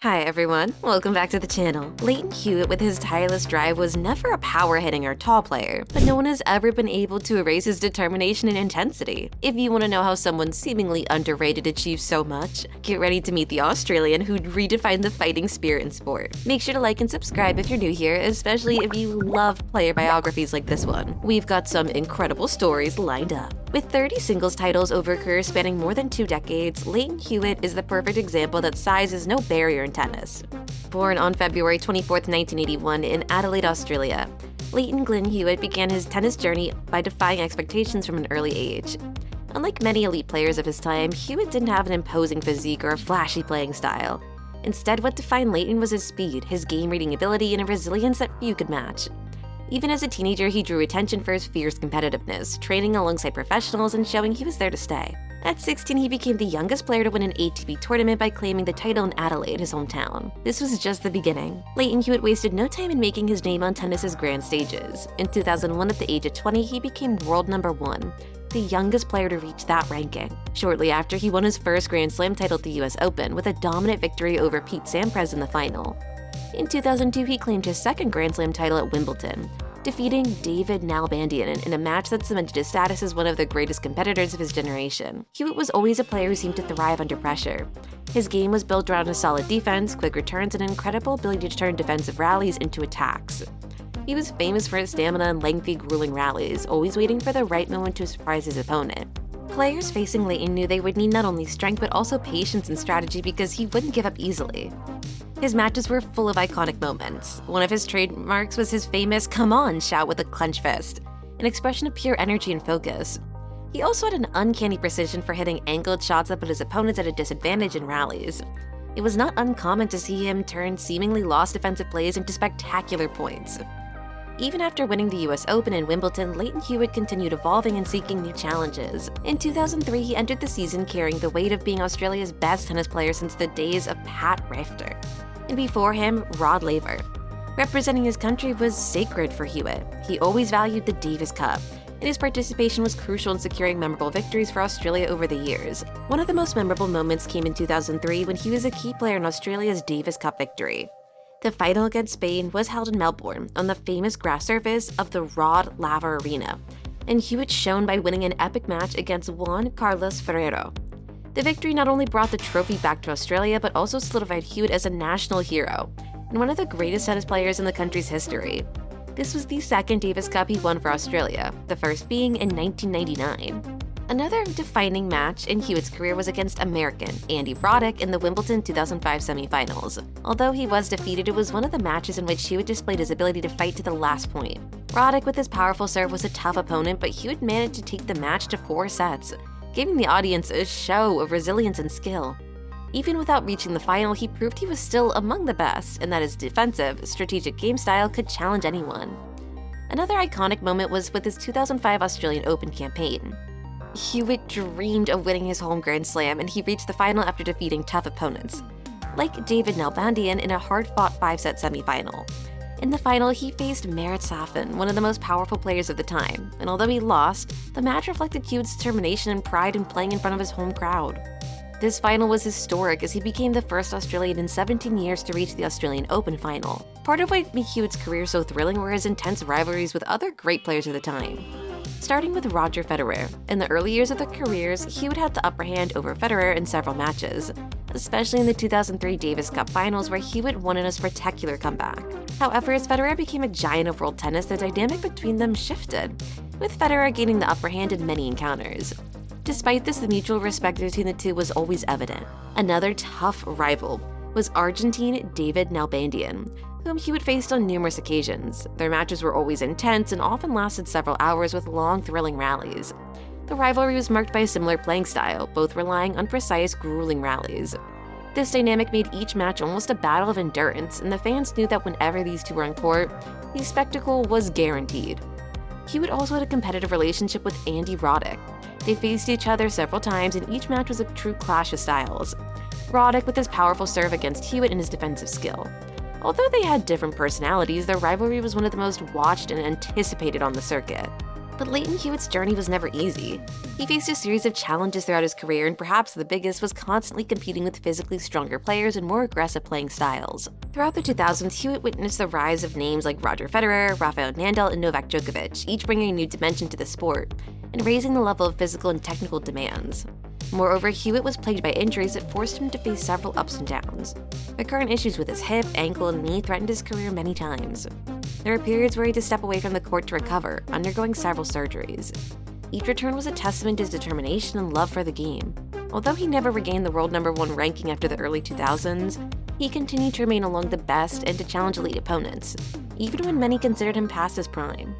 Hi everyone, welcome back to the channel. Lleyton Hewitt with his tireless drive was never a power-hitting or tall player, but no one has ever been able to erase his determination and intensity. If you want to know how someone seemingly underrated achieved so much, get ready to meet the Australian who redefined the fighting spirit in sport. Make sure to like and subscribe if you're new here, especially if you love player biographies like this one. We've got some incredible stories lined up. With 30 singles titles over a career spanning more than 2 decades, Lleyton Hewitt is the perfect example that size is no barrier in tennis. Born on February 24, 1981 in Adelaide, Australia, Lleyton Glenn Hewitt began his tennis journey by defying expectations from an early age. Unlike many elite players of his time, Hewitt didn't have an imposing physique or a flashy playing style. Instead, what defined Lleyton was his speed, his game-reading ability, and a resilience that few could match. Even as a teenager, he drew attention for his fierce competitiveness, training alongside professionals and showing he was there to stay. At 16, he became the youngest player to win an ATP tournament by claiming the title in Adelaide, his hometown. This was just the beginning. Lleyton Hewitt wasted no time in making his name on tennis's grand stages. In 2001, at the age of 20, he became world number 1, the youngest player to reach that ranking. Shortly after, he won his first Grand Slam title at the US Open with a dominant victory over Pete Sampras in the final. In 2002, he claimed his second Grand Slam title at Wimbledon, defeating David Nalbandian in a match that cemented his status as one of the greatest competitors of his generation. Hewitt was always a player who seemed to thrive under pressure. His game was built around a solid defense, quick returns, and an incredible ability to turn defensive rallies into attacks. He was famous for his stamina and lengthy, grueling rallies, always waiting for the right moment to surprise his opponent. Players facing Lleyton knew they would need not only strength but also patience and strategy because he wouldn't give up easily. His matches were full of iconic moments. One of his trademarks was his famous "come on" shout with a clenched fist, an expression of pure energy and focus. He also had an uncanny precision for hitting angled shots that put his opponents at a disadvantage in rallies. It was not uncommon to see him turn seemingly lost defensive plays into spectacular points. Even after winning the US Open and Wimbledon, Lleyton Hewitt continued evolving and seeking new challenges. In 2003, he entered the season carrying the weight of being Australia's best tennis player since the days of Pat Rafter, and before him, Rod Laver. Representing his country was sacred for Hewitt. He always valued the Davis Cup, and his participation was crucial in securing memorable victories for Australia over the years. One of the most memorable moments came in 2003 when he was a key player in Australia's Davis Cup victory. The final against Spain was held in Melbourne on the famous grass surface of the Rod Laver Arena, and Hewitt shone by winning an epic match against Juan Carlos Ferrero. The victory not only brought the trophy back to Australia, but also solidified Hewitt as a national hero and one of the greatest tennis players in the country's history. This was the second Davis Cup he won for Australia, the first being in 1999. Another defining match in Hewitt's career was against American Andy Roddick in the Wimbledon 2005 semifinals. Although he was defeated, it was one of the matches in which Hewitt displayed his ability to fight to the last point. Roddick with his powerful serve was a tough opponent, but Hewitt managed to take the match to 4 sets, giving the audience a show of resilience and skill. Even without reaching the final, he proved he was still among the best and that his defensive, strategic game style could challenge anyone. Another iconic moment was with his 2005 Australian Open campaign. Hewitt dreamed of winning his home Grand Slam, and he reached the final after defeating tough opponents, like David Nalbandian in a hard-fought 5-set semifinal. In the final, he faced Marat Safin, one of the most powerful players of the time, and although he lost, the match reflected Hewitt's determination and pride in playing in front of his home crowd. This final was historic as he became the first Australian in 17 years to reach the Australian Open final. Part of what made Hewitt's career so thrilling were his intense rivalries with other great players of the time. Starting with Roger Federer, in the early years of their careers, Hewitt had the upper hand over Federer in several matches, especially in the 2003 Davis Cup finals where Hewitt won in a spectacular comeback. However, as Federer became a giant of world tennis, the dynamic between them shifted, with Federer gaining the upper hand in many encounters. Despite this, the mutual respect between the two was always evident. Another tough rival was Argentine David Nalbandian, whom Hewitt faced on numerous occasions. Their matches were always intense and often lasted several hours with long, thrilling rallies. The rivalry was marked by a similar playing style, both relying on precise, grueling rallies. This dynamic made each match almost a battle of endurance, and the fans knew that whenever these two were on court, the spectacle was guaranteed. Hewitt also had a competitive relationship with Andy Roddick. They faced each other several times, and each match was a true clash of styles. Roddick with his powerful serve against Hewitt and his defensive skill. Although they had different personalities, their rivalry was one of the most watched and anticipated on the circuit. But Lleyton Hewitt's journey was never easy. He faced a series of challenges throughout his career, and perhaps the biggest was constantly competing with physically stronger players and more aggressive playing styles. Throughout the 2000s, Hewitt witnessed the rise of names like Roger Federer, Rafael Nadal, and Novak Djokovic, each bringing a new dimension to the sport and raising the level of physical and technical demands. Moreover, Hewitt was plagued by injuries that forced him to face several ups and downs. Recurrent issues with his hip, ankle, and knee threatened his career many times. There were periods where he had to step away from the court to recover, undergoing several surgeries. Each return was a testament to his determination and love for the game. Although he never regained the world #1 ranking after the early 2000s, he continued to remain among the best and to challenge elite opponents, even when many considered him past his prime.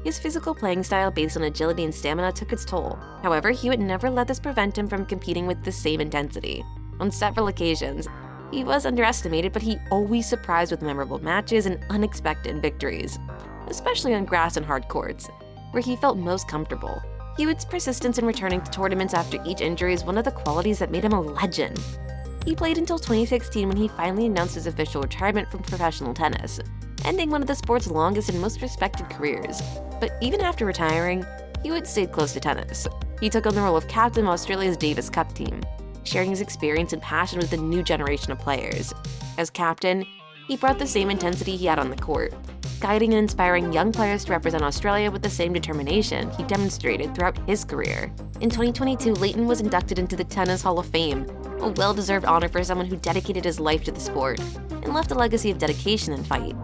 His physical playing style based on agility and stamina took its toll. However, Hewitt never let this prevent him from competing with the same intensity. On several occasions, he was underestimated, but he always surprised with memorable matches and unexpected victories, especially on grass and hard courts, where he felt most comfortable. Hewitt's persistence in returning to tournaments after each injury is one of the qualities that made him a legend. He played until 2016 when he finally announced his official retirement from professional tennis, ending one of the sport's longest and most respected careers. But even after retiring, Hewitt stayed close to tennis. He took on the role of captain of Australia's Davis Cup team, sharing his experience and passion with the new generation of players. As captain, he brought the same intensity he had on the court, guiding and inspiring young players to represent Australia with the same determination he demonstrated throughout his career. In 2022, Lleyton was inducted into the Tennis Hall of Fame, a well-deserved honor for someone who dedicated his life to the sport and left a legacy of dedication and fight.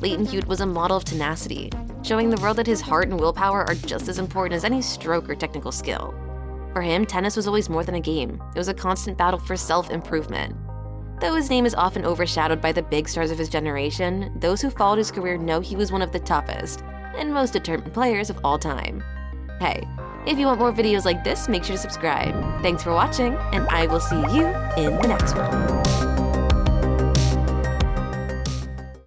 Lleyton Hewitt was a model of tenacity, showing the world that his heart and willpower are just as important as any stroke or technical skill. For him, tennis was always more than a game. It was a constant battle for self-improvement. Though his name is often overshadowed by the big stars of his generation, those who followed his career know he was one of the toughest and most determined players of all time. Hey, if you want more videos like this, make sure to subscribe. Thanks for watching, and I will see you in the next one.